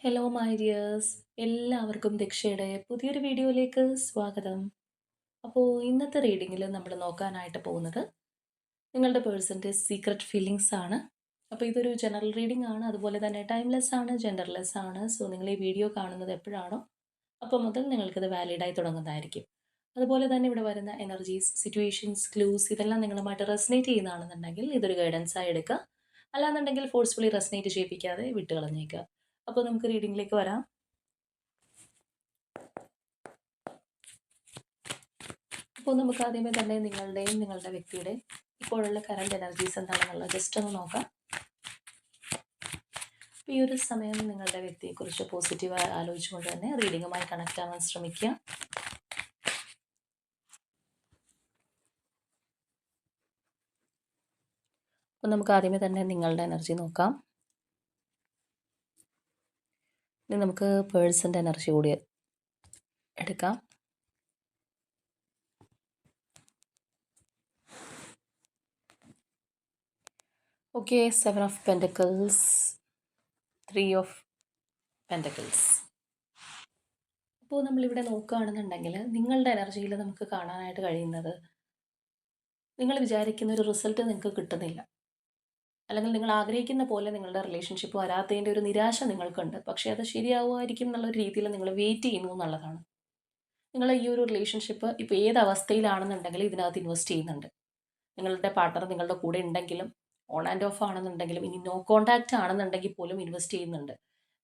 Hello my dears, എല്ലാവർക്കും ദീക്ഷയുടെ പുതിയൊരു വീഡിയോയിലേക്ക് സ്വാഗതം. അപ്പോൾ ഇന്നത്തെ റീഡിങ്ങിൽ നമ്മൾ നോക്കാനായിട്ട് പോകുന്നത് നിങ്ങളുടെ പേഴ്സൻ്റെ സീക്രട്ട് ഫീലിങ്സ് ആണ്. അപ്പോൾ ഇതൊരു ജനറൽ റീഡിംഗ് ആണ്, അതുപോലെ തന്നെ ടൈംലെസ് ആണ്, ജെൻഡർലെസ് ആണ്. സോ നിങ്ങൾ ഈ വീഡിയോ കാണുന്നത് എപ്പോഴാണോ അപ്പോൾ മുതൽ നിങ്ങൾക്കത് വാലിഡായി തുടങ്ങുന്നതായിരിക്കും. അതുപോലെ തന്നെ ഇവിടെ വരുന്ന എനർജീസ്, സിറ്റുവേഷൻസ്, ക്ലൂസ് ഇതെല്ലാം നിങ്ങളുമായിട്ട് റെസനേറ്റ് ചെയ്യുന്നതാണെന്നുണ്ടെങ്കിൽ ഇതൊരു ഗൈഡൻസായി എടുക്കുക. അല്ലാന്നുണ്ടെങ്കിൽ ഫോഴ്സ്ഫുള്ളി റെസനേറ്റ് ചെയ്യിപ്പിക്കാതെ വിട്ടുകളഞ്ഞേക്കുക. അപ്പോൾ നമുക്ക് റീഡിങ്ങിലേക്ക് വരാം. അപ്പോൾ നമുക്ക് ആദ്യമേ തന്നെ നിങ്ങളുടെയും നിങ്ങളുടെ വ്യക്തിയുടെയും ഇപ്പോഴുള്ള കറണ്ട് എനർജീസ് എന്താണെന്നുള്ളത് ജസ്റ്റ് ഒന്ന് നോക്കാം. ഈ ഒരു സമയം നിങ്ങളുടെ വ്യക്തിയെക്കുറിച്ച് പോസിറ്റീവായി ആലോചിച്ചുകൊണ്ട് തന്നെ റീഡിങ്ങുമായി കണക്റ്റ് ആവാൻ ശ്രമിക്കുക. അപ്പോൾ നമുക്ക് ആദ്യമേ തന്നെ നിങ്ങളുടെ എനർജി നോക്കാം. ഇനി നമുക്ക് പേഴ്സൻ്റെ എനർജി കൂടി എടുക്കാം. Okay, 7 of pentacles, 3 of pentacles. അപ്പോൾ നമ്മളിവിടെ നോക്കുകയാണെന്നുണ്ടെങ്കിൽ നിങ്ങളുടെ എനർജിയിൽ നമുക്ക് കാണാനായിട്ട് കഴിയുന്നത് നിങ്ങൾ വിചാരിക്കുന്ന ഒരു റിസൾട്ട് നിങ്ങൾക്ക് കിട്ടുന്നില്ല, അല്ലെങ്കിൽ നിങ്ങൾ ആഗ്രഹിക്കുന്ന പോലെ നിങ്ങളുടെ റിലേഷൻഷിപ്പ് വരാത്തതിൻ്റെ ഒരു നിരാശ നിങ്ങൾക്കുണ്ട്. പക്ഷേ അത് ശരിയാവുമായിരിക്കും എന്നുള്ള രീതിയിൽ നിങ്ങൾ വെയിറ്റ് ചെയ്യുന്നു എന്നുള്ളതാണ്. നിങ്ങൾ ഈ ഒരു റിലേഷൻഷിപ്പ് ഇപ്പോൾ ഏത് അവസ്ഥയിലാണെന്നുണ്ടെങ്കിൽ ഇതിനകത്ത് ഇൻവെസ്റ്റ് ചെയ്യുന്നുണ്ട്. നിങ്ങളുടെ പാർട്ണർ നിങ്ങളുടെ കൂടെ ഉണ്ടെങ്കിലും ഓൺ ആൻഡ് ഓഫ് ആണെന്നുണ്ടെങ്കിലും ഇനി നോ കോൺടാക്റ്റ് ആണെന്നുണ്ടെങ്കിൽ പോലും ഇൻവെസ്റ്റ് ചെയ്യുന്നുണ്ട്.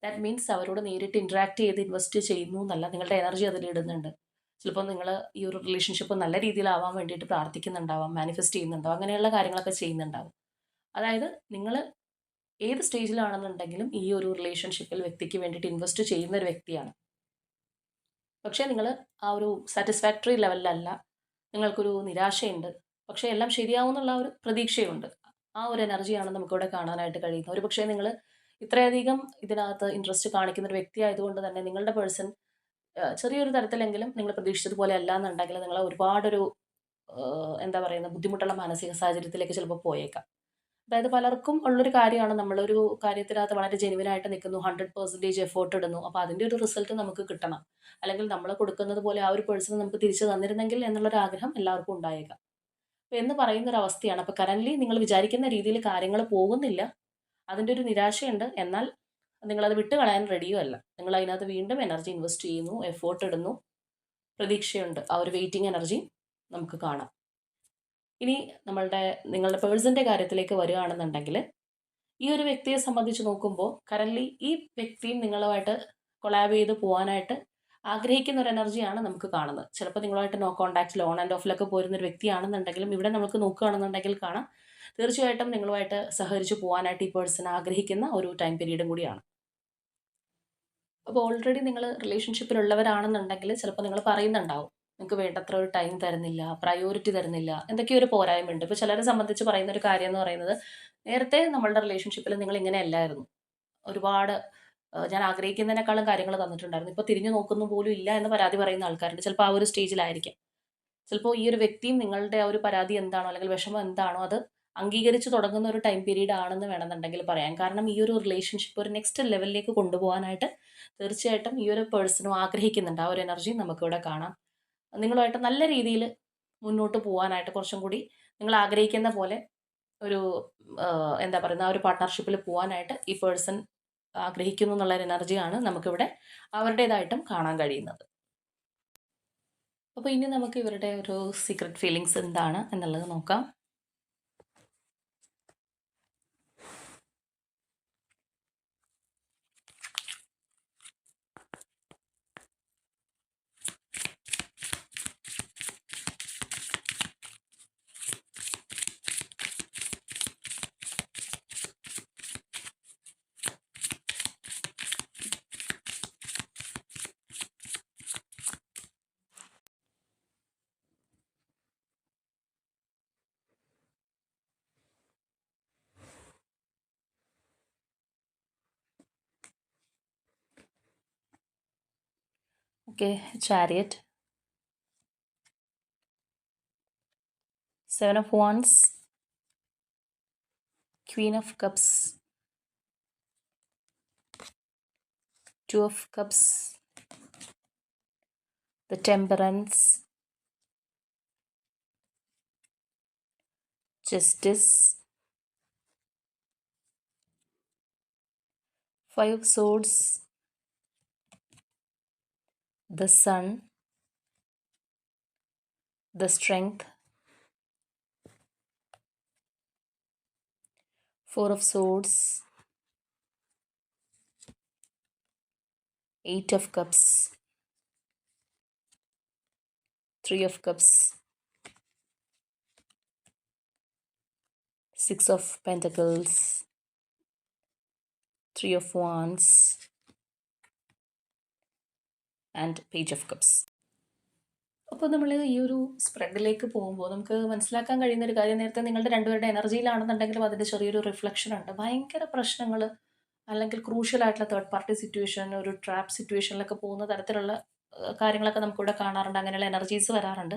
ദാറ്റ് മീൻസ് അവരോട് നേരിട്ട് ഇൻട്രാക്ട് ചെയ്ത് ഇൻവെസ്റ്റ് ചെയ്യുന്നു എന്നല്ല, നിങ്ങളുടെ എനർജി അതിലിടുന്നുണ്ട്. ചിലപ്പോൾ നിങ്ങൾ ഈ ഒരു റിലേഷൻഷിപ്പ് നല്ല രീതിയിലാവാൻ വേണ്ടിയിട്ട് പ്രാർത്ഥിക്കുന്നുണ്ടാവാം, മാനിഫെസ്റ്റ് ചെയ്യുന്നുണ്ടാവും, അങ്ങനെയുള്ള കാര്യങ്ങളൊക്കെ ചെയ്യുന്നുണ്ടാവും. അതായത് നിങ്ങൾ ഏത് സ്റ്റേജിലാണെന്നുണ്ടെങ്കിലും ഈ ഒരു റിലേഷൻഷിപ്പിൽ വ്യക്തിക്ക് വേണ്ടിയിട്ട് ഇൻവെസ്റ്റ് ചെയ്യുന്ന ഒരു വ്യക്തിയാണ്. പക്ഷേ നിങ്ങൾ ആ ഒരു സാറ്റിസ്ഫാക്ടറി ലെവലിലല്ല, നിങ്ങൾക്കൊരു നിരാശയുണ്ട്. പക്ഷേ എല്ലാം ശരിയാവുന്നുള്ള ഒരു പ്രതീക്ഷയുണ്ട്. ആ ഒരു എനർജിയാണ് നമുക്കിവിടെ കാണാനായിട്ട് കഴിയുന്നത്. ഒരു പക്ഷേ നിങ്ങൾ ഇത്രയധികം ഇതിനകത്ത് ഇൻട്രസ്റ്റ് കാണിക്കുന്ന ഒരു വ്യക്തി ആയതുകൊണ്ട് തന്നെ നിങ്ങളുടെ പേഴ്സൺ ചെറിയൊരു തരത്തിലെങ്കിലും നിങ്ങൾ പ്രതീക്ഷിച്ചതുപോലെ അല്ല എന്നുണ്ടെങ്കിൽ നിങ്ങൾ ഒരുപാടൊരു എന്താ പറയുന്നത്, ബുദ്ധിമുട്ടുള്ള മാനസിക സാഹചര്യത്തിലേക്ക് ചിലപ്പോൾ പോയേക്കാം. അതായത് പലർക്കും ഉള്ളൊരു കാര്യമാണ്, നമ്മളൊരു കാര്യത്തിനകത്ത് വളരെ ജെനുവിനായിട്ട് നിൽക്കുന്നു, 100% എഫേർട്ട് ഇടുന്നു, അപ്പോൾ അതിൻ്റെ ഒരു റിസൾട്ട് നമുക്ക് കിട്ടണം, അല്ലെങ്കിൽ നമ്മൾ കൊടുക്കുന്നത് പോലെ ആ ഒരു പേഴ്സൺ നമുക്ക് തിരിച്ചു തന്നിരുന്നെങ്കിൽ എന്നുള്ളൊരു ആഗ്രഹം എല്ലാവർക്കും ഉണ്ടായേക്കാം. അപ്പോൾ എന്ന് പറയുന്ന ഒരു അവസ്ഥയാണ്. അപ്പോൾ കറൻ്റ്ലി നിങ്ങൾ വിചാരിക്കുന്ന രീതിയിൽ കാര്യങ്ങൾ പോകുന്നില്ല, അതിൻ്റെ ഒരു നിരാശയുണ്ട്. എന്നാൽ നിങ്ങളത് വിട്ട് കളയാൻ റെഡിയും അല്ല. നിങ്ങൾ അതിനകത്ത് വീണ്ടും എനർജി ഇൻവെസ്റ്റ് ചെയ്യുന്നു, എഫേർട്ട് ഇടുന്നു, പ്രതീക്ഷയുണ്ട്. ആ ഒരു വെയിറ്റിംഗ് എനർജി നമുക്ക് കാണാം. ഇനി നിങ്ങളുടെ പേഴ്സൻ്റെ കാര്യത്തിലേക്ക് വരികയാണെന്നുണ്ടെങ്കിൽ ഈ ഒരു വ്യക്തിയെ സംബന്ധിച്ച് നോക്കുമ്പോൾ കറൻ്റ്ലി ഈ വ്യക്തിയും നിങ്ങളുമായിട്ട് കൊളാബ് ചെയ്ത് പോകാനായിട്ട് ആഗ്രഹിക്കുന്ന ഒരു എനർജിയാണ് നമുക്ക് കാണുന്നത്. ചിലപ്പോൾ നിങ്ങളുമായിട്ട് നോ കോൺടാക്റ്റിൽ ഓൺ ആൻഡ് ഓഫിലൊക്കെ പോരുന്ന ഒരു വ്യക്തിയാണെന്നുണ്ടെങ്കിലും ഇവിടെ നമുക്ക് നോക്കുകയാണെന്നുണ്ടെങ്കിൽ കാണാം തീർച്ചയായിട്ടും നിങ്ങളുമായിട്ട് സഹകരിച്ച് പോകാനായിട്ട് ഈ പേഴ്സൺ ആഗ്രഹിക്കുന്ന ഒരു ടൈം പീരീഡും കൂടിയാണ്. അപ്പോൾ ഓൾറെഡി നിങ്ങൾ റിലേഷൻഷിപ്പിലുള്ളവരാണെന്നുണ്ടെങ്കിൽ ചിലപ്പോൾ നിങ്ങൾ പറയുന്നുണ്ടാവും, നിങ്ങൾക്ക് വേണ്ടത്ര ഒരു ടൈം തരുന്നില്ല, പ്രയോറിറ്റി തരുന്നില്ല, എന്തൊക്കെയോ ഒരു പോരായ്മയുണ്ട്. ഇപ്പോൾ ചിലരെ സംബന്ധിച്ച് പറയുന്ന ഒരു കാര്യം എന്ന് പറയുന്നത്, നേരത്തെ നമ്മളുടെ റിലേഷൻഷിപ്പിൽ നിങ്ങൾ ഇങ്ങനെ അല്ലായിരുന്നു, ഒരുപാട് ഞാൻ ആഗ്രഹിക്കുന്നതിനേക്കാളും കാര്യങ്ങൾ തന്നിട്ടുണ്ടായിരുന്നു, ഇപ്പോൾ തിരിഞ്ഞു നോക്കുന്നു പോലും ഇല്ല എന്ന് പരാതി പറയുന്ന ആൾക്കാരുണ്ട്. ചിലപ്പോൾ ആ ഒരു സ്റ്റേജിലായിരിക്കും. ചിലപ്പോൾ ഈ ഒരു വ്യക്തിയും നിങ്ങളുടെ ആ ഒരു പരാതി എന്താണോ അല്ലെങ്കിൽ വിഷമം എന്താണോ അത് അംഗീകരിച്ച് തുടങ്ങുന്ന ഒരു ടൈം പീരീഡ് ആണെന്ന് വേണമെന്നുണ്ടെങ്കിൽ പറയാം. കാരണം ഈ ഒരു റിലേഷൻഷിപ്പ് ഒരു നെക്സ്റ്റ് ലെവലിലേക്ക് കൊണ്ടുപോകാനായിട്ട് തീർച്ചയായിട്ടും ഈ ഒരു പേഴ്സണും ആഗ്രഹിക്കുന്നുണ്ട്. ആ ഒരു എനർജി നമുക്കിവിടെ കാണാം. നിങ്ങളുമായിട്ട് നല്ല രീതിയിൽ മുന്നോട്ട് പോകാനായിട്ട് കുറച്ചും കൂടി നിങ്ങൾ ആഗ്രഹിക്കുന്ന പോലെ ഒരു എന്താ പറയുന്ന ആ ഒരു പാർട്ട്ണർഷിപ്പിൽ പോകാനായിട്ട് ഈ പേഴ്സൺ ആഗ്രഹിക്കുന്നു എന്നുള്ളൊരു എനർജിയാണ് നമുക്കിവിടെ അവരുടേതായിട്ടും കാണാൻ കഴിയുന്നത്. അപ്പോൾ ഇനി നമുക്ക് ഇവരുടെ ഒരു സീക്രട്ട് ഫീലിങ്സ് എന്താണ് എന്നുള്ളത് നോക്കാം. Okay, chariot, 7 of Wands, Queen of Cups, Two of Cups, the Temperance, Justice, Five of Swords, the Sun, the Strength, Four of Swords, Eight of Cups, Three of Cups, Six of Pentacles, Three of Wands, and Page of Cups. അപ്പോൾ നമ്മൾ ഈ ഒരു സ്പ്രെഡിലേക്ക് പോകുമ്പോൾ നമുക്ക് മനസ്സിലാക്കാൻ കഴിയുന്ന ഒരു കാര്യം, നേരത്തെ നിങ്ങളുടെ രണ്ടുപേരുടെ എനർജിയിലാണെന്നുണ്ടെങ്കിലും അതിൻ്റെ ചെറിയൊരു റിഫ്ലക്ഷൻ ഉണ്ട്. ഭയങ്കര പ്രശ്നങ്ങൾ അല്ലെങ്കിൽ ക്രൂഷ്യലായിട്ടുള്ള തേർഡ് പാർട്ടി സിറ്റുവേഷൻ, ഒരു ട്രാപ്പ് സിറ്റുവേഷനിലൊക്കെ പോകുന്ന തരത്തിലുള്ള കാര്യങ്ങളൊക്കെ നമുക്കിവിടെ കാണാറുണ്ട്. അങ്ങനെയുള്ള എനർജീസ് വരാറുണ്ട്.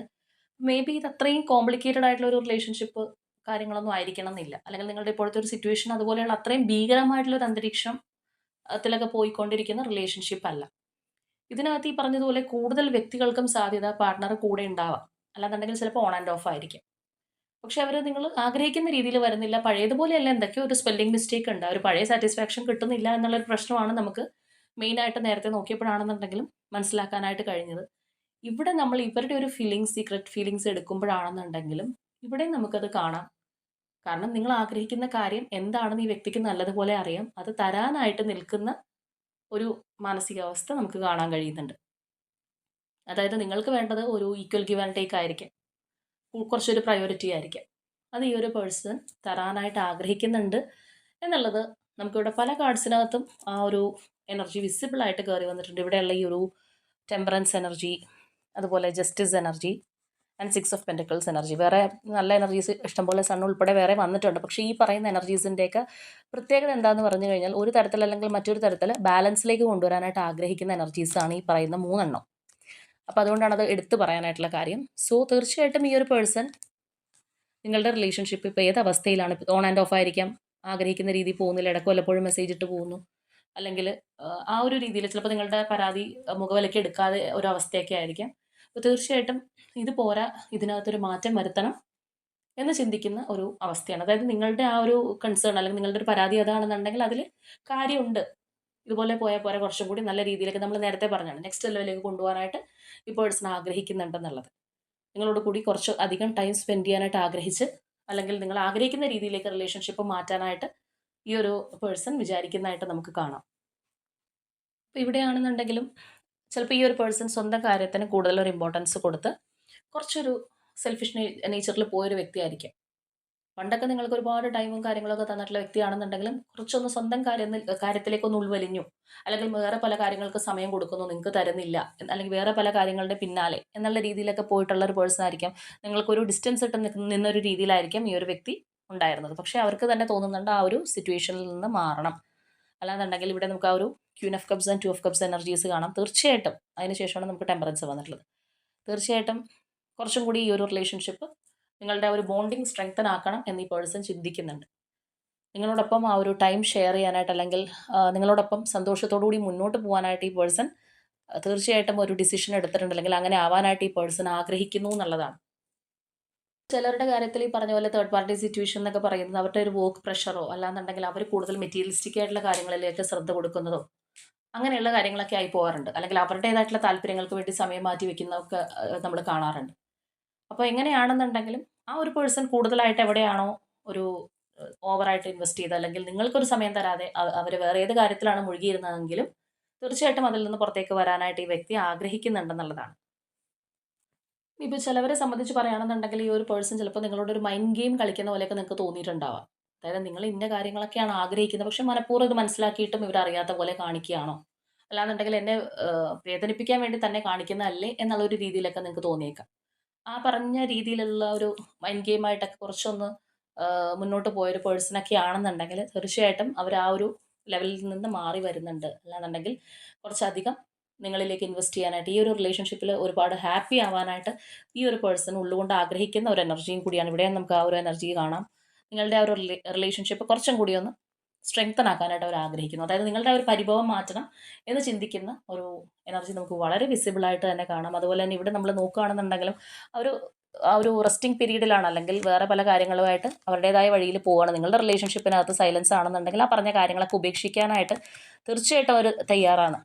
മേ ബി ഇത് അത്രയും കോംപ്ലിക്കേറ്റഡ് ആയിട്ടുള്ള ഒരു റിലേഷൻഷിപ്പ് കാര്യങ്ങളൊന്നും ആയിരിക്കണം എന്നില്ല. അല്ലെങ്കിൽ നിങ്ങളുടെ ഇപ്പോഴത്തെ ഒരു സിറ്റുവേഷൻ അതുപോലെയുള്ള അത്രയും ഭീകരമായിട്ടുള്ള ഒരു അന്തരീക്ഷത്തിലൊക്കെ പോയിക്കൊണ്ടിരിക്കുന്ന റിലേഷൻഷിപ്പ് അല്ല. ഇതിനകത്ത് ഈ പറഞ്ഞതുപോലെ കൂടുതൽ വ്യക്തികൾക്കും സാധ്യത പാർട്ട്ണർ കൂടെ ഉണ്ടാവാം. അല്ലാന്നുണ്ടെങ്കിൽ ചിലപ്പോൾ ഓൺ ആൻഡ് ഓഫ് ആയിരിക്കും. പക്ഷെ അവർ നിങ്ങൾ ആഗ്രഹിക്കുന്ന രീതിയിൽ വരുന്നില്ല. പഴയതുപോലെയല്ല, എന്തൊക്കെയോ ഒരു സ്പെല്ലിംഗ് മിസ്റ്റേക്ക് ഉണ്ട്. ഒരു പഴയ സാറ്റിസ്ഫാക്ഷൻ കിട്ടുന്നില്ല എന്നുള്ളൊരു പ്രശ്നമാണ് നമുക്ക് മെയിനായിട്ട് നേരത്തെ നോക്കിയപ്പോഴാണെന്നുണ്ടെങ്കിലും മനസ്സിലാക്കാനായിട്ട് കഴിഞ്ഞത്. ഇവിടെ നമ്മൾ ഇവരുടെ ഒരു ഫീലിങ്സ്, സീക്രട്ട് ഫീലിങ്സ് എടുക്കുമ്പോഴാണെന്നുണ്ടെങ്കിലും ഇവിടെ നമുക്കത് കാണാം. കാരണം നിങ്ങൾ ആഗ്രഹിക്കുന്ന കാര്യം എന്താണെന്ന് ഈ വ്യക്തിക്ക് നല്ലതുപോലെ അറിയാം. അത് തരാനായിട്ട് നിൽക്കുന്ന ഒരു മാനസികാവസ്ഥ നമുക്ക് കാണാൻ കഴിയുന്നുണ്ട്. അതായത് നിങ്ങൾക്ക് വേണ്ടത് ഒരു ഈക്വൽ ഗിവ് ആൻഡ് ടേക്ക് ആയിരിക്കും, കുറച്ചൊരു പ്രയോറിറ്റി ആയിരിക്കും. അത് ഈ ഒരു പേഴ്സൺ തരാനായിട്ട് ആഗ്രഹിക്കുന്നുണ്ട് എന്നുള്ളത് നമുക്കിവിടെ പല കാർഡ്സിനകത്തും ആ ഒരു എനർജി വിസിബിളായിട്ട് കയറി വന്നിട്ടുണ്ട്. ഇവിടെയുള്ള ഈ ഒരു ടെമ്പറൻസ് എനർജി, അതുപോലെ justice energy and six of pentacles energy. വേറെ നല്ല എനർജീസ് ഇഷ്ടംപോലെ സൺ ഉൾപ്പെടെ വേറെ വന്നിട്ടുണ്ട്. പക്ഷേ ഈ പറയുന്ന എനർജീസിൻ്റെയൊക്കെ പ്രത്യേകത എന്താണെന്ന് പറഞ്ഞു കഴിഞ്ഞാൽ ഒരു തരത്തിൽ അല്ലെങ്കിൽ മറ്റൊരു തരത്തിൽ ബാലൻസിലേക്ക് കൊണ്ടുവരാനായിട്ട് ആഗ്രഹിക്കുന്ന എനർജീസാണ് ഈ പറയുന്ന മൂന്നെണ്ണം. അപ്പോൾ അതുകൊണ്ടാണ് അത് എടുത്തു പറയാനായിട്ടുള്ള കാര്യം. സോ തീർച്ചയായിട്ടും ഈ ഒരു പേഴ്സൺ നിങ്ങളുടെ റിലേഷൻഷിപ്പ് ഇപ്പോൾ ഏത് അവസ്ഥയിലാണ്, ഓൺ ആൻഡ് ഓഫ് ആയിരിക്കാം, ആഗ്രഹിക്കുന്ന രീതിയിൽ പോകുന്നില്ല, ഇടയ്ക്ക് വല്ലപ്പോഴും മെസ്സേജ് ഇട്ട് പോകുന്നു, അല്ലെങ്കിൽ ആ ഒരു രീതിയിൽ ചിലപ്പോൾ നിങ്ങളുടെ പരാതി മുഖവിലയ്ക്ക് എടുക്കാതെ ഒരു അവസ്ഥയൊക്കെ ആയിരിക്കാം. അപ്പോൾ തീർച്ചയായിട്ടും ഇത് പോരാ, ഇതിനകത്തൊരു മാറ്റം വരുത്തണം എന്ന് ചിന്തിക്കുന്ന ഒരു അവസ്ഥയാണ്. അതായത് നിങ്ങളുടെ ആ ഒരു കൺസേൺ അല്ലെങ്കിൽ നിങ്ങളുടെ ഒരു പരാതി അതാണെന്നുണ്ടെങ്കിൽ അതിൽ കാര്യമുണ്ട്. ഇതുപോലെ പോയാൽ പോരാ, കുറച്ചും കൂടി നല്ല രീതിയിലേക്ക് നമ്മൾ നേരത്തെ പറഞ്ഞാണ് നെക്സ്റ്റ് ലെവലിലേക്ക് കൊണ്ടുപോകാനായിട്ട് ഈ പേഴ്സൺ ആഗ്രഹിക്കുന്നുണ്ടെന്നുള്ളത്. നിങ്ങളോട് കൂടി കുറച്ച് അധികം ടൈം സ്പെൻഡ് ചെയ്യാനായിട്ട് ആഗ്രഹിച്ച്, അല്ലെങ്കിൽ നിങ്ങൾ ആഗ്രഹിക്കുന്ന രീതിയിലേക്ക് റിലേഷൻഷിപ്പ് മാറ്റാനായിട്ട് ഈ ഒരു പേഴ്സൺ വിചാരിക്കുന്നതായിട്ട് നമുക്ക് കാണാം. അപ്പോൾ ഇവിടെയാണെന്നുണ്ടെങ്കിലും ചിലപ്പോൾ ഈ ഒരു പേഴ്സൺ സ്വന്തം കാര്യത്തിന് കൂടുതലൊരു ഇമ്പോർട്ടൻസ് കൊടുത്ത് കുറച്ചൊരു സെൽഫിഷ് നേച്ചറിൽ പോയൊരു വ്യക്തിയായിരിക്കും. പണ്ടൊക്കെ നിങ്ങൾക്ക് ഒരുപാട് ടൈമും കാര്യങ്ങളൊക്കെ തന്നിട്ടുള്ള വ്യക്തിയാണെന്നുണ്ടെങ്കിലും കുറച്ചൊന്ന് സ്വന്തം കാര്യത്തിലേക്കൊന്ന് ഉൾവലിഞ്ഞു, അല്ലെങ്കിൽ വേറെ പല കാര്യങ്ങൾക്ക് സമയം കൊടുക്കുന്നു, നിങ്ങൾക്ക് തരുന്നില്ല, അല്ലെങ്കിൽ വേറെ പല കാര്യങ്ങളുടെ പിന്നാലെ എന്നുള്ള രീതിയിലൊക്കെ പോയിട്ടുള്ള ഒരു പേഴ്സൺ ആയിരിക്കാം. നിങ്ങൾക്കൊരു ഡിസ്റ്റൻസ് ഇട്ട് നിന്നൊരു രീതിയിലായിരിക്കും ഈ ഒരു വ്യക്തി ഉണ്ടായിരുന്നത്. പക്ഷേ അവർക്ക് തന്നെ തോന്നുന്നുണ്ട് ആ ഒരു സിറ്റുവേഷനിൽ നിന്ന് മാറണം. അല്ലാന്നുണ്ടെങ്കിൽ ഇവിടെ നമുക്ക് ആ ഒരു Queen of cups and two of cups energies കാണാം. തീർച്ചയായിട്ടും അതിനുശേഷമാണ് നമുക്ക് ടെമ്പറൻസ് വന്നിട്ടുള്ളത്. തീർച്ചയായിട്ടും കുറച്ചും കൂടി ഈ ഒരു റിലേഷൻഷിപ്പ് നിങ്ങളുടെ ഒരു ബോണ്ടിങ് സ്ട്രെങ്തൻ ആക്കണം എന്ന് ഈ പേഴ്സൺ ചിന്തിക്കുന്നുണ്ട്. നിങ്ങളോടൊപ്പം ആ ഒരു ടൈം ഷെയർ ചെയ്യാനായിട്ട്, അല്ലെങ്കിൽ നിങ്ങളോടൊപ്പം സന്തോഷത്തോടു കൂടി മുന്നോട്ട് പോകാനായിട്ട് ഈ പേഴ്സൺ തീർച്ചയായിട്ടും ഒരു ഡിസിഷൻ എടുത്തിട്ടുണ്ട്, അല്ലെങ്കിൽ അങ്ങനെ ആവാനായിട്ട് ഈ പേഴ്സൺ ആഗ്രഹിക്കുന്നു എന്നുള്ളതാണ്. ചിലരുടെ കാര്യത്തിൽ ഈ പറഞ്ഞ പോലെ തേർഡ് പാർട്ടി സിറ്റുവേഷൻ എന്നൊക്കെ പറയുന്നത് അവരുടെ ഒരു വർക്ക് പ്രഷറോ അല്ലാന്നുണ്ടെങ്കിൽ അവർ കൂടുതൽ മെറ്റീരിയലിസ്റ്റിക് ആയിട്ടുള്ള കാര്യങ്ങളിലേക്ക് ശ്രദ്ധ കൊടുക്കുന്നതോ അങ്ങനെയുള്ള കാര്യങ്ങളൊക്കെ ആയി പോകാറുണ്ട്. അല്ലെങ്കിൽ അവരുടേതായിട്ടുള്ള താല്പര്യങ്ങൾക്ക് വേണ്ടി സമയം മാറ്റി വെക്കുന്നതൊക്കെ നമ്മൾ കാണാറുണ്ട്. അപ്പോൾ എങ്ങനെയാണെന്നുണ്ടെങ്കിലും ആ ഒരു പേഴ്സൺ കൂടുതലായിട്ട് എവിടെയാണോ ഒരു ഓവറായിട്ട് ഇൻവെസ്റ്റ് ചെയ്ത്, അല്ലെങ്കിൽ നിങ്ങൾക്കൊരു സമയം തരാതെ അവർ വേറെ ഏത് കാര്യത്തിലാണ് മുഴുകിയിരുന്നതെങ്കിലും തീർച്ചയായിട്ടും അതിൽ നിന്ന് പുറത്തേക്ക് വരാനായിട്ട് ഈ വ്യക്തി ആഗ്രഹിക്കുന്നുണ്ടെന്നുള്ളതാണ്. ഇപ്പോൾ ചിലവരെ സംബന്ധിച്ച് പറയുകയാണെന്നുണ്ടെങ്കിൽ ഈ ഒരു പേഴ്സൺ ചിലപ്പോൾ നിങ്ങളോട് ഒരു മൈൻഡ് ഗെയിം കളിക്കുന്ന പോലെയൊക്കെ നിങ്ങൾക്ക് തോന്നിയിട്ടുണ്ടാവാം. അതായത് നിങ്ങൾ ഇന്ന കാര്യങ്ങളൊക്കെയാണ് ആഗ്രഹിക്കുന്നത്, പക്ഷെ മനഃപൂർവ്വം ഇത് മനസ്സിലാക്കിയിട്ടും ഇവരറിയാത്ത പോലെ കാണിക്കുകയാണോ, അല്ലാന്നുണ്ടെങ്കിൽ എന്നെ വേദനിപ്പിക്കാൻ വേണ്ടി തന്നെ കാണിക്കുന്നതല്ലേ എന്നുള്ളൊരു രീതിയിലൊക്കെ നിങ്ങൾക്ക് തോന്നിയേക്കാം. ആ പറഞ്ഞ രീതിയിലുള്ള ഒരു മൈൻഡ് ഗെയിമായിട്ടൊക്കെ കുറച്ചൊന്ന് മുന്നോട്ട് പോയൊരു പേഴ്സണൊക്കെ ആണെന്നുണ്ടെങ്കിൽ തീർച്ചയായിട്ടും അവർ ആ ഒരു ലെവലിൽ നിന്ന് മാറി വരുന്നുണ്ട്. അല്ലാന്നുണ്ടെങ്കിൽ കുറച്ചധികം നിങ്ങളിലേക്ക് ഇൻവെസ്റ്റ് ചെയ്യാനായിട്ട്, ഈ ഒരു റിലേഷൻഷിപ്പിൽ ഒരുപാട് ഹാപ്പി ആവാനായിട്ട് ഈ ഒരു പേഴ്സൺ ഉള്ളുകൊണ്ട് ആഗ്രഹിക്കുന്ന ഒരു എനർജിയും കൂടിയാണ്. ഇവിടെ നമുക്ക് ആ ഒരു എനർജി കാണാം. നിങ്ങളുടെ ആ ഒരു റിലേഷൻഷിപ്പ് കുറച്ചും കൂടി ഒന്ന് സ്ട്രെങ്തൻ ആക്കാനായിട്ട് അവർ ആഗ്രഹിക്കുന്നു. അതായത് നിങ്ങളുടെ ആ ഒരു പരിഭവം മാറ്റണം എന്ന് ചിന്തിക്കുന്ന ഒരു എനർജി നമുക്ക് വളരെ വിസിബിളായിട്ട് തന്നെ കാണാം. അതുപോലെ തന്നെ ഇവിടെ നമ്മൾ നോക്കുകയാണെന്നുണ്ടെങ്കിലും ഒരു ആ ഒരു റെസ്റ്റിംഗ് പീരീഡിലാണ്, അല്ലെങ്കിൽ വേറെ പല കാര്യങ്ങളുമായിട്ട് അവരുടേതായ വഴിയിൽ പോവുകയാണ്. നിങ്ങളുടെ റിലേഷൻഷിപ്പിനകത്ത് സൈലൻസ് ആണെന്നുണ്ടെങ്കിൽ ആ പറഞ്ഞ കാര്യങ്ങളൊക്കെ ഉപേക്ഷിക്കാനായിട്ട് തീർച്ചയായിട്ടും അവർ തയ്യാറാണ്.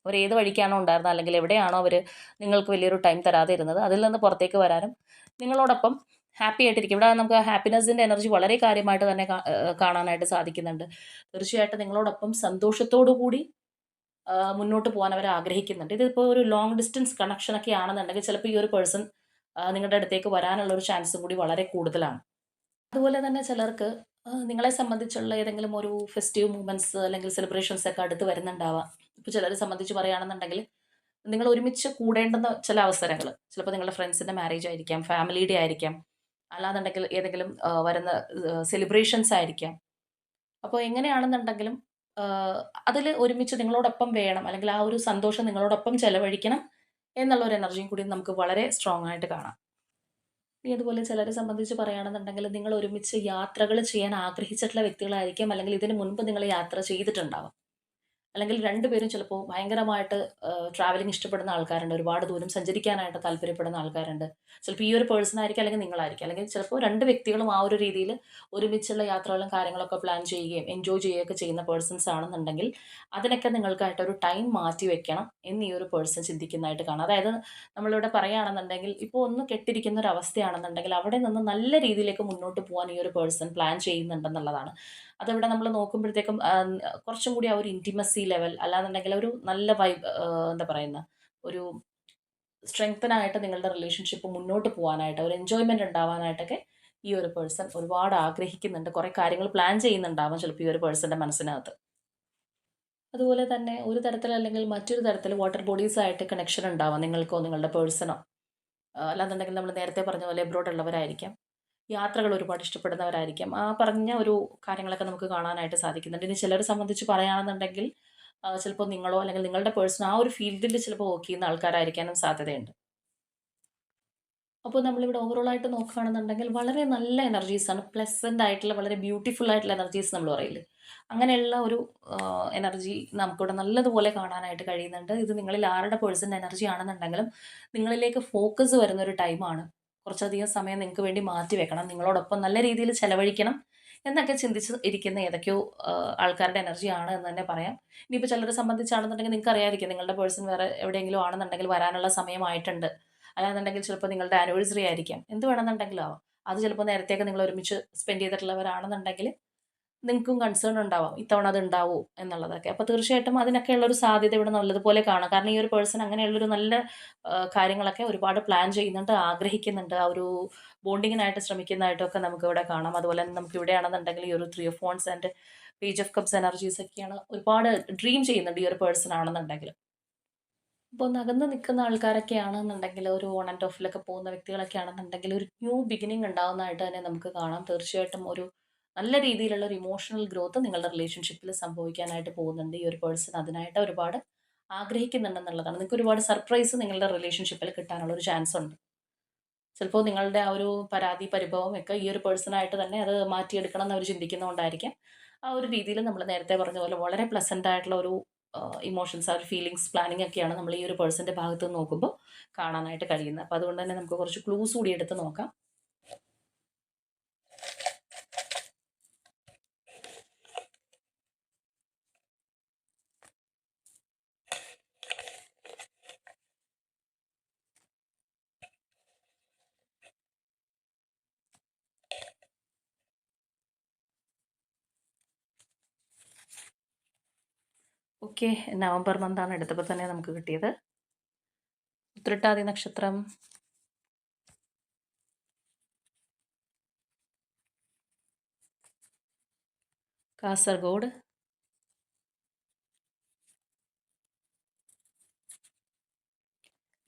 അവർ ഏത് വഴിക്കാണോ ഉണ്ടായിരുന്നത്, അല്ലെങ്കിൽ എവിടെയാണോ അവർ നിങ്ങൾക്ക് വലിയൊരു ടൈം തരാതെ ഇരുന്നത്, അതിൽ നിന്ന് പുറത്തേക്ക് വരാനും നിങ്ങളോടൊപ്പം ഹാപ്പി ആയിട്ടിരിക്കും. ഇവിടെ നമുക്ക് ഹാപ്പിനെസ്സിൻ്റെ എനർജി വളരെ കാര്യമായിട്ട് തന്നെ കാണാനായിട്ട് സാധിക്കുന്നുണ്ട്. തീർച്ചയായിട്ടും നിങ്ങളോടൊപ്പം സന്തോഷത്തോടു കൂടി മുന്നോട്ട് പോകാൻ അവർ ആഗ്രഹിക്കുന്നുണ്ട്. ഇതിപ്പോൾ ഒരു ലോങ് ഡിസ്റ്റൻസ് കണക്ഷനൊക്കെ ആണെന്നുണ്ടെങ്കിൽ ചിലപ്പോൾ ഈ ഒരു പേഴ്സൺ നിങ്ങളുടെ അടുത്തേക്ക് വരാനുള്ള ഒരു ചാൻസും കൂടി വളരെ കൂടുതലാണ്. അതുപോലെ തന്നെ ചിലർക്ക് നിങ്ങളെ സംബന്ധിച്ചുള്ള ഏതെങ്കിലും ഒരു ഫെസ്റ്റീവ് മൂമെന്റ്സ് അല്ലെങ്കിൽ സെലിബ്രേഷൻസ് ഒക്കെ അടുത്ത് വരുന്നുണ്ടാവാം. ഇപ്പോൾ ചിലരെ സംബന്ധിച്ച് പറയുകയാണെന്നുണ്ടെങ്കിൽ നിങ്ങൾ ഒരുമിച്ച് കൂടേണ്ടുന്ന ചില അവസരങ്ങൾ, ചിലപ്പോൾ നിങ്ങളുടെ ഫ്രണ്ട്സിൻ്റെ മാരേജ് ആയിരിക്കാം, ഫാമിലിയുടെ ആയിരിക്കാം, അല്ലാന്നുണ്ടെങ്കിൽ ഏതെങ്കിലും വരുന്ന സെലിബ്രേഷൻസ് ആയിരിക്കാം. അപ്പോൾ എങ്ങനെയാണെന്നുണ്ടെങ്കിലും അതിൽ ഒരുമിച്ച് നിങ്ങളോടൊപ്പം വേണം, അല്ലെങ്കിൽ ആ ഒരു സന്തോഷം നിങ്ങളോടൊപ്പം ചെലവഴിക്കണം എന്നുള്ള ഒരു എനർജിയും കൂടി നമുക്ക് വളരെ സ്ട്രോങ് ആയിട്ട് കാണാം. ഇനി അതുപോലെ ചിലരെ സംബന്ധിച്ച് പറയുകയാണെന്നുണ്ടെങ്കിൽ നിങ്ങൾ ഒരുമിച്ച് യാത്രകൾ ചെയ്യാൻ ആഗ്രഹിച്ചിട്ടുള്ള വ്യക്തികളായിരിക്കാം, അല്ലെങ്കിൽ ഇതിന് മുൻപ് നിങ്ങൾ യാത്ര ചെയ്തിട്ടുണ്ടാവാം. അല്ലെങ്കിൽ രണ്ടുപേരും ചിലപ്പോൾ ഭയങ്കരമായിട്ട് ട്രാവലിംഗ് ഇഷ്ടപ്പെടുന്ന ആൾക്കാരുണ്ട്. ഒരുപാട് ദൂരം സഞ്ചരിക്കാനായിട്ട് താല്പര്യപ്പെടുന്ന ആൾക്കാരുണ്ട്. ചിലപ്പോൾ ഈ ഒരു പേഴ്സൺ ആയിരിക്കും, അല്ലെങ്കിൽ നിങ്ങളായിരിക്കും. അല്ലെങ്കിൽ ചിലപ്പോൾ 2 വ്യക്തികളും ആ ഒരു രീതിയിൽ ഒരുമിച്ചുള്ള യാത്രകളും കാര്യങ്ങളൊക്കെ പ്ലാൻ ചെയ്യുകയും എൻജോയ് ചെയ്യുകയൊക്കെ ചെയ്യുന്ന പേഴ്സൺസ് ആണെന്നുണ്ടെങ്കിൽ അതിനൊക്കെ നിങ്ങൾക്കായിട്ടൊരു ടൈം മാറ്റി വെക്കണം എന്ന് ഈ ഒരു പേഴ്സൺ ചിന്തിക്കുന്നതായിട്ട് കാണാം. അതായത് നമ്മളിവിടെ പറയുകയാണെന്നുണ്ടെങ്കിൽ ഇപ്പോൾ ഒന്ന് കെട്ടിരിക്കുന്ന ഒരു അവസ്ഥയാണെന്നുണ്ടെങ്കിൽ അവിടെ നിന്ന് നല്ല രീതിയിലേക്ക് മുന്നോട്ട് പോകാൻ ഈ ഒരു പേഴ്സൺ പ്ലാൻ ചെയ്യുന്നുണ്ടെന്നുള്ളതാണ്. അതവിടെ നമ്മൾ നോക്കുമ്പോഴത്തേക്കും കുറച്ചും കൂടി ആ ഒരു ഇൻറ്റിമസി ലെവൽ, അല്ലാന്നുണ്ടെങ്കിൽ ഒരു നല്ല വൈബ്, എന്താ പറയുന്ന ഒരു സ്ട്രെങ്തനായിട്ട് നിങ്ങളുടെ റിലേഷൻഷിപ്പ് മുന്നോട്ട് പോകാനായിട്ട് ഒരു എൻജോയ്മെന്റ് ഉണ്ടാവാനായിട്ടൊക്കെ ഈ ഒരു പേഴ്സൺ ഒരുപാട് ആഗ്രഹിക്കുന്നുണ്ട്. കുറേ കാര്യങ്ങൾ പ്ലാൻ ചെയ്യുന്നുണ്ടാവാം ചിലപ്പോൾ ഈ ഒരു പേഴ്സന്റെ മനസ്സിനകത്ത്. അതുപോലെ തന്നെ ഒരു തരത്തിൽ അല്ലെങ്കിൽ മറ്റൊരു തരത്തിൽ വാട്ടർ ബോഡീസ് ആയിട്ട് കണക്ഷൻ ഉണ്ടാവാം നിങ്ങൾക്കോ നിങ്ങളുടെ പേഴ്സണോ. അല്ലാന്നുണ്ടെങ്കിൽ നമ്മൾ നേരത്തെ പറഞ്ഞ പോലെ എബ്രോഡ് ഉള്ളവരായിരിക്കാം, യാത്രകൾ ഒരുപാട് ഇഷ്ടപ്പെടുന്നവരായിരിക്കാം. ആ പറഞ്ഞ ഒരു കാര്യങ്ങളൊക്കെ നമുക്ക് കാണാനായിട്ട് സാധിക്കുന്നുണ്ട്. ഇനി ചിലരെ സംബന്ധിച്ച് പറയുകയാണെന്നുണ്ടെങ്കിൽ ചിലപ്പോൾ നിങ്ങളോ അല്ലെങ്കിൽ നിങ്ങളുടെ പേഴ്സൺ ആ ഒരു ഫീൽഡിൽ ചിലപ്പോൾ വർക്ക് ചെയ്യുന്ന ആൾക്കാരായിരിക്കാനും സാധ്യതയുണ്ട്. അപ്പോൾ നമ്മളിവിടെ ഓവറോൾ ആയിട്ട് നോക്കുകയാണെന്നുണ്ടെങ്കിൽ വളരെ നല്ല എനർജീസാണ്. പ്ലസന്റ് ആയിട്ടുള്ള വളരെ ബ്യൂട്ടിഫുൾ ആയിട്ടുള്ള എനർജീസ് നമ്മൾ പറയില്ലേ, അങ്ങനെയുള്ള ഒരു എനർജി നമുക്കിവിടെ നല്ലതുപോലെ കാണാനായിട്ട് കഴിയുന്നുണ്ട്. ഇത് നിങ്ങളിൽ ആരുടെ പേഴ്സൺ എനർജി ആണെന്നുണ്ടെങ്കിലും നിങ്ങളിലേക്ക് ഫോക്കസ് വരുന്ന ഒരു ടൈമാണ്. കുറച്ചധികം സമയം നിങ്ങൾക്ക് വേണ്ടി മാറ്റി വെക്കണം, നിങ്ങളോടൊപ്പം നല്ല രീതിയിൽ ചെലവഴിക്കണം എന്നൊക്കെ ചിന്തിച്ച് ഇരിക്കുന്ന ഏതൊക്കെയോ ആൾക്കാരുടെ എനർജിയാണ് എന്ന് തന്നെ പറയാം. ഇനിയിപ്പോൾ ചിലരെ സംബന്ധിച്ചാണെന്നുണ്ടെങ്കിൽ നിങ്ങൾക്ക് അറിയാമായിരിക്കും നിങ്ങളുടെ പേഴ്സൺ വേറെ എവിടെയെങ്കിലും ആണെന്നുണ്ടെങ്കിൽ വരാനുള്ള സമയമായിട്ടുണ്ട്. അല്ലാന്നുണ്ടെങ്കിൽ ചിലപ്പോൾ നിങ്ങളുടെ ആനിവേഴ്സറി ആയിരിക്കാം. എന്ത് വേണമെന്നുണ്ടെങ്കിലും ആവാം. അത് ചിലപ്പോൾ നേരത്തെയൊക്കെ നിങ്ങൾ ഒരുമിച്ച് സ്പെൻഡ് ചെയ്തിട്ടുള്ളവരാണെന്നുണ്ടെങ്കിൽ നിങ്ങൾക്കും കൺസേൺ ഉണ്ടാവാം. ഇത്തവണ അത് ഉണ്ടാവോ എന്നുള്ളതൊക്കെ. അപ്പോൾ തീർച്ചയായിട്ടും അതിനൊക്കെയുള്ളൊരു സാധ്യത ഇവിടെ നല്ലതുപോലെ കാണാം. കാരണം ഈ ഒരു പേഴ്സൺ അങ്ങനെയുള്ളൊരു നല്ല കാര്യങ്ങളൊക്കെ ഒരുപാട് പ്ലാൻ ചെയ്യുന്നുണ്ട്, ആഗ്രഹിക്കുന്നുണ്ട്. ആ ഒരു ബോണ്ടിങ്ങിനായിട്ട് ശ്രമിക്കുന്നതായിട്ടൊക്കെ നമുക്കിവിടെ കാണാം. അതുപോലെ തന്നെ നമുക്ക് ഇവിടെയാണെന്നുണ്ടെങ്കിൽ ഈ ഒരു 3 of wants and page of cups energies ഒക്കെയാണ്. ഒരുപാട് ഡ്രീം ചെയ്യുന്നുണ്ട് ഈ ഒരു പേഴ്സൺ ആണെന്നുണ്ടെങ്കിൽ. ഇപ്പോൾ ഒന്ന് അകന്ന് നിൽക്കുന്ന ആൾക്കാരൊക്കെ ആണെന്നുണ്ടെങ്കിൽ ഒരു ഓൺ ആൻഡ് ഓഫിലൊക്കെ പോകുന്ന വ്യക്തികളൊക്കെ ആണെന്നുണ്ടെങ്കിൽ ഒരു ന്യൂ ബിഗിനിങ് ഉണ്ടാവുന്നതായിട്ട് തന്നെ നമുക്ക് കാണാം. തീർച്ചയായിട്ടും ഒരു നല്ല രീതിയിലുള്ള ഒരു ഇമോഷണൽ ഗ്രോത്ത് നിങ്ങളുടെ റിലേഷൻഷിപ്പിൽ സംഭവിക്കാനായിട്ട് പോകുന്നുണ്ട്. ഈ ഒരു പേഴ്സൺ അതിനായിട്ട് ഒരുപാട് ആഗ്രഹിക്കുന്നുണ്ടെന്നുള്ളതാണ്. നിങ്ങൾക്ക് ഒരുപാട് സർപ്രൈസ് നിങ്ങളുടെ റിലേഷൻഷിപ്പിൽ കിട്ടാനുള്ള ഒരു ചാൻസ് ഉണ്ട്. ചിലപ്പോൾ നിങ്ങളുടെ ആ ഒരു പരാതി പരിഭവം ഒക്കെ ഈ ഒരു പേഴ്സണായിട്ട് തന്നെ അത് മാറ്റിയെടുക്കണം എന്ന് അവർ ചിന്തിക്കുന്നതുകൊണ്ടായിരിക്കാം. ആ ഒരു രീതിയിൽ നമ്മൾ നേരത്തെ പറഞ്ഞ പോലെ വളരെ പ്ലസന്റ് ആയിട്ടുള്ള ഒരു ഇമോഷൻസ്, ആ ഒരു ഫീലിങ്സ് പ്ലാനിങ് ഒക്കെയാണ് നമ്മൾ ഈ ഒരു പേഴ്സന്റെ ഭാഗത്ത് നിന്ന് നോക്കുമ്പോൾ കാണാനായിട്ട് കഴിയുന്നത്. അപ്പോൾ അതുകൊണ്ട് തന്നെ നമുക്ക് കുറച്ച് ക്ലൂസ് കൂടി എടുത്ത് നോക്കാം. ഓക്കെ, നവംബർ മന്താണ് എടുത്തപ്പോൾ തന്നെ നമുക്ക് കിട്ടിയത്. ഉത്രട്ടാതി നക്ഷത്രം, Kasaragod,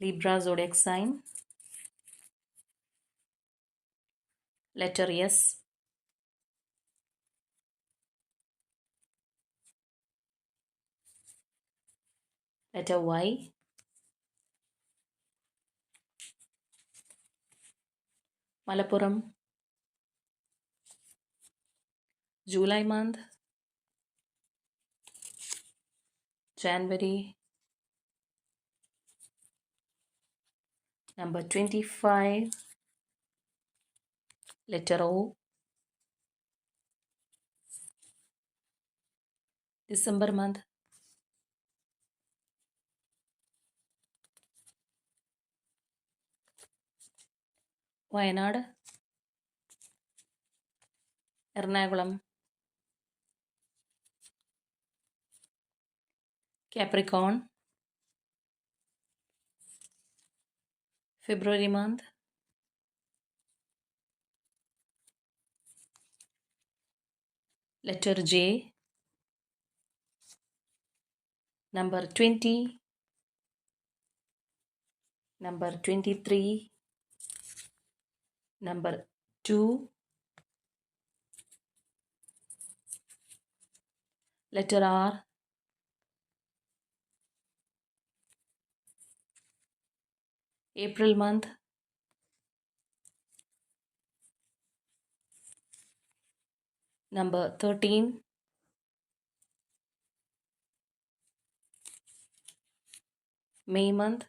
Libra zodiac sign, letter S, letter Y, Malappuram, July month, January. Number 25, letter O. December month. Wayanad, Ernakulam, Capricorn. February month. Letter J. Number 20. Number 23. Number 2. Letter R. April month. Number 13. May month.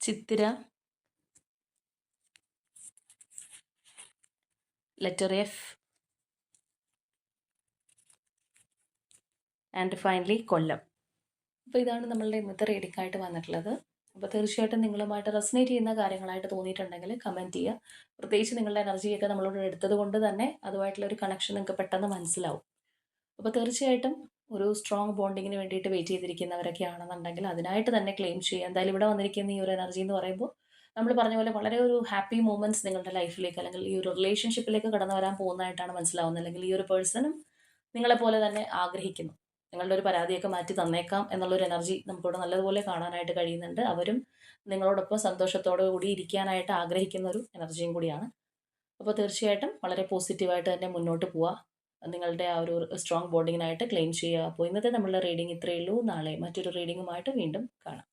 Chitira. Letter F. And finally കൊല്ലം. അപ്പോൾ ഇതാണ് നമ്മളുടെ ഇന്നത്തെ reading ആയിട്ട് വന്നിട്ടുള്ളത്. അപ്പോൾ തീർച്ചയായിട്ടും നിങ്ങളുമായിട്ട് resonate ചെയ്യുന്ന കാര്യങ്ങളായിട്ട് തോന്നിയിട്ടുണ്ടെങ്കിൽ കമൻറ്റ് ചെയ്യുക. പ്രത്യേകിച്ച് നിങ്ങളുടെ എനർജിയൊക്കെ നമ്മളോട് എടുത്തത് കൊണ്ട് തന്നെ അതുമായിട്ടുള്ള ഒരു കണക്ഷൻ നിങ്ങൾക്ക് പെട്ടെന്ന് മനസ്സിലാവും. അപ്പോൾ തീർച്ചയായിട്ടും ഒരു സ്ട്രോങ് ബോണ്ടിങ്ങിന് വേണ്ടിയിട്ട് വെയിറ്റ് ചെയ്തിരിക്കുന്നവരൊക്കെ ആണെന്നുണ്ടെങ്കിൽ അതിനായിട്ട് തന്നെ ക്ലെയിം ചെയ്യുക. എന്തായാലും ഇവിടെ വന്നിരിക്കുന്ന ഈ ഒരു എനർജി എന്ന് പറയുമ്പോൾ നമ്മൾ പറഞ്ഞ പോലെ വളരെ ഒരു ഹാപ്പി മൂമെൻറ്റ്സ് നിങ്ങളുടെ ലൈഫിലേക്ക് അല്ലെങ്കിൽ ഈ ഒരു റിലേഷൻഷിപ്പിലേക്ക് കടന്നു വരാൻ പോകുന്നതായിട്ടാണ് മനസ്സിലാവുന്നത്. അല്ലെങ്കിൽ ഈ ഒരു പേഴ്സണും നിങ്ങളെപ്പോലെ തന്നെ ആഗ്രഹിക്കുന്നു. നിങ്ങളുടെ ഒരു പരാതിയൊക്കെ മാറ്റി തന്നേക്കാം എന്നുള്ളൊരു എനർജി നമുക്കിവിടെ നല്ലതുപോലെ കാണാനായിട്ട് കഴിയുന്നുണ്ട്. അവരും നിങ്ങളോടൊപ്പം സന്തോഷത്തോടു കൂടി ഇരിക്കാനായിട്ട് ആഗ്രഹിക്കുന്ന ഒരു എനർജിയും കൂടിയാണ്. അപ്പോൾ തീർച്ചയായിട്ടും വളരെ പോസിറ്റീവായിട്ട് തന്നെ മുന്നോട്ട് പോവുക. നിങ്ങളുടെ ആ ഒരു സ്ട്രോങ് ബോണ്ടിങ്ങിനായിട്ട് ക്ലെയിം ചെയ്യുക. അപ്പോൾ ഇന്നത്തെ നമ്മളുടെ റീഡിംഗ് ഇത്രയേ ഉള്ളൂ. നാളെ മറ്റൊരു റീഡിങ്ങുമായിട്ട് വീണ്ടും കാണാം.